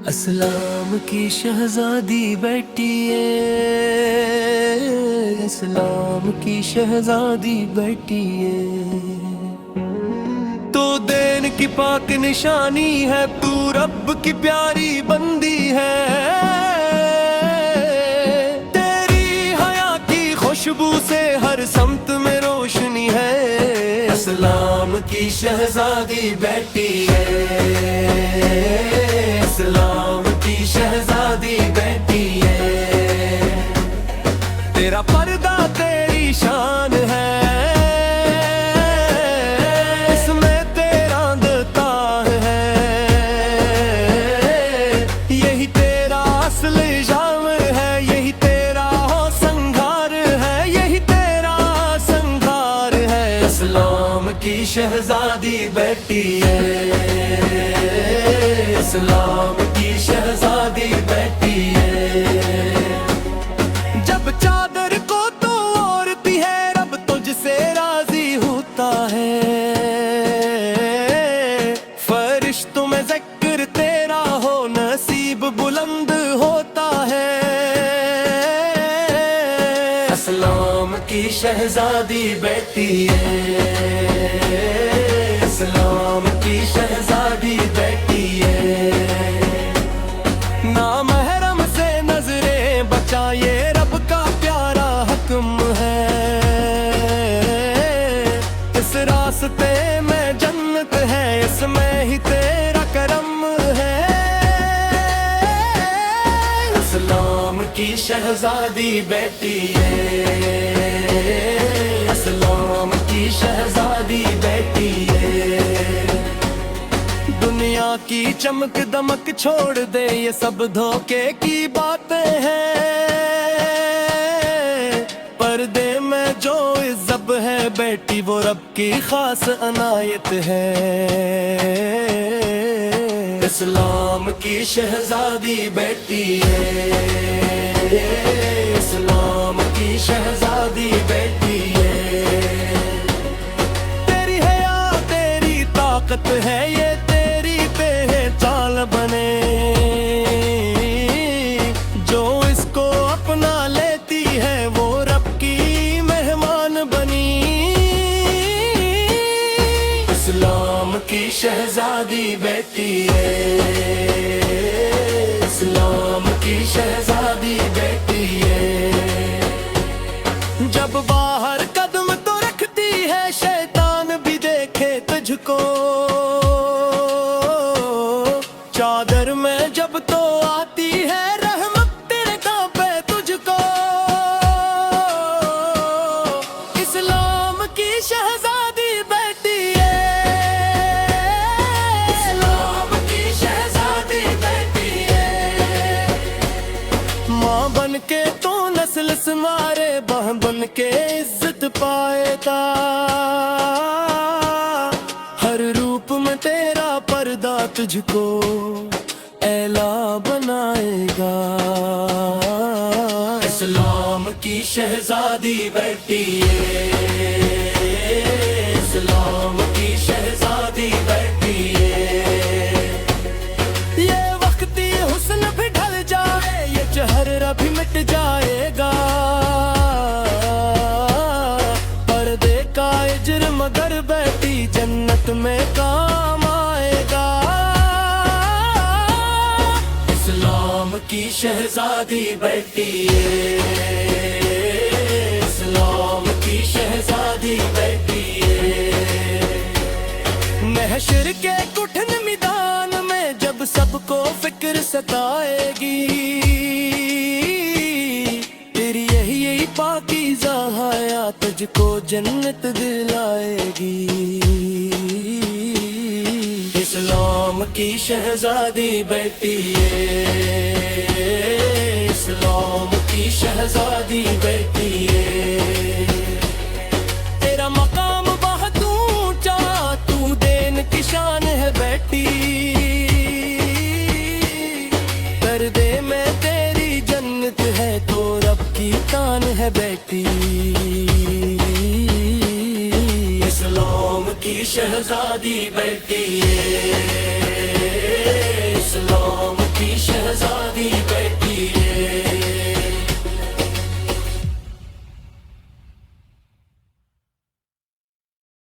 अस्सलाम की शहजादी बैठी है, अस्सलाम की शहजादी बैठी है। तो दीन की पाक निशानी है, तू रब की प्यारी बंदी है। तेरी हया की खुशबू से हर समत में रोशनी है। अस्सलाम की शहजादी बैठी है, अस्सलाम की शहजादी बैठी है। तेरा पर्दा तेरी शान है, इसमें तेरा दताह है। यही तेरा असल जाम है, यही तेरा संघार है, यही तेरा संघार है। अस्सलाम की शहजादी बैठी है, अस्सलाम की शहजादी बैठी है। जब चादर को तो ओढ़ती है, रब तुझसे राजी होता है। फरिश्तों में ज़िक्र तेरा हो, नसीब बुलंद होता है। अस्सलाम की शहजादी बैठी है, अस्सलाम की शहजादी बैठी है। नामहरम से नजरें बचा, ये रब का प्यारा हुक्म है। इस रास्ते में जन्नत है, इसमें ही तेरा करम है। अस्सलाम की शहजादी बैठी है, अस्सलाम की शहजादी बैठी है। दुनिया की चमक दमक छोड़ दे, ये सब धोखे की बातें हैं। पर्दे में जो इज़्ज़त है बेटी, वो रब की खास अनायत है। इस्लाम की शहजादी बैठी है, इस्लाम की शहजादी बैठी है। तेरी हया तेरी ताकत है, ये चाल बने। जो इसको अपना लेती है, वो रब की मेहमान बनी। इस्लाम की शहजादी बैठी है, इस्लाम की शहजादी बैठी है। जब बाहर कदम तो रखती है, शैतान भी देखे तुझको। चादर में जब तो आती है, रहमत तेरे कांपे तुझको। इस्लाम की शहजादी बैठी है, इस्लाम की शहजादी बैठी है। माँ बन के तो नस्ल संवारे, बहन बन के इज्जत पाएगा। हर रूप में तेरा पर्दा तुझको एला बनाएगा। इस्लाम की शहजादी बैठी है, इस्लाम की शहजादी बैठी है। ये वक्ती हुस्न भी ढल जाए, ये चेहरा भी मिट जाएगा। पर्दे का इज्र मगर बैठी, जन्नत में काम आएगा। इस्लाम की शहजादी बैठी है, इस्लाम की शहजादी बैठी है। महशर के कठिन मैदान में जब सबको फिक्र सताएगी, तेरी यही पाकीज़ा हया तुझको जन्नत दिलाएगी। इस्लाम की शहजादी बैठी है, इस्लाम की शहजादी बैठी है। तेरा मकाम बहुत ऊंचा, तू दीन की शान है बेटी। पर्दे में तेरी जन्नत है, तो रब की तान है बेटी। इस्लाम की शहजादी बैठी है, इस्लाम की रजा दी बेटी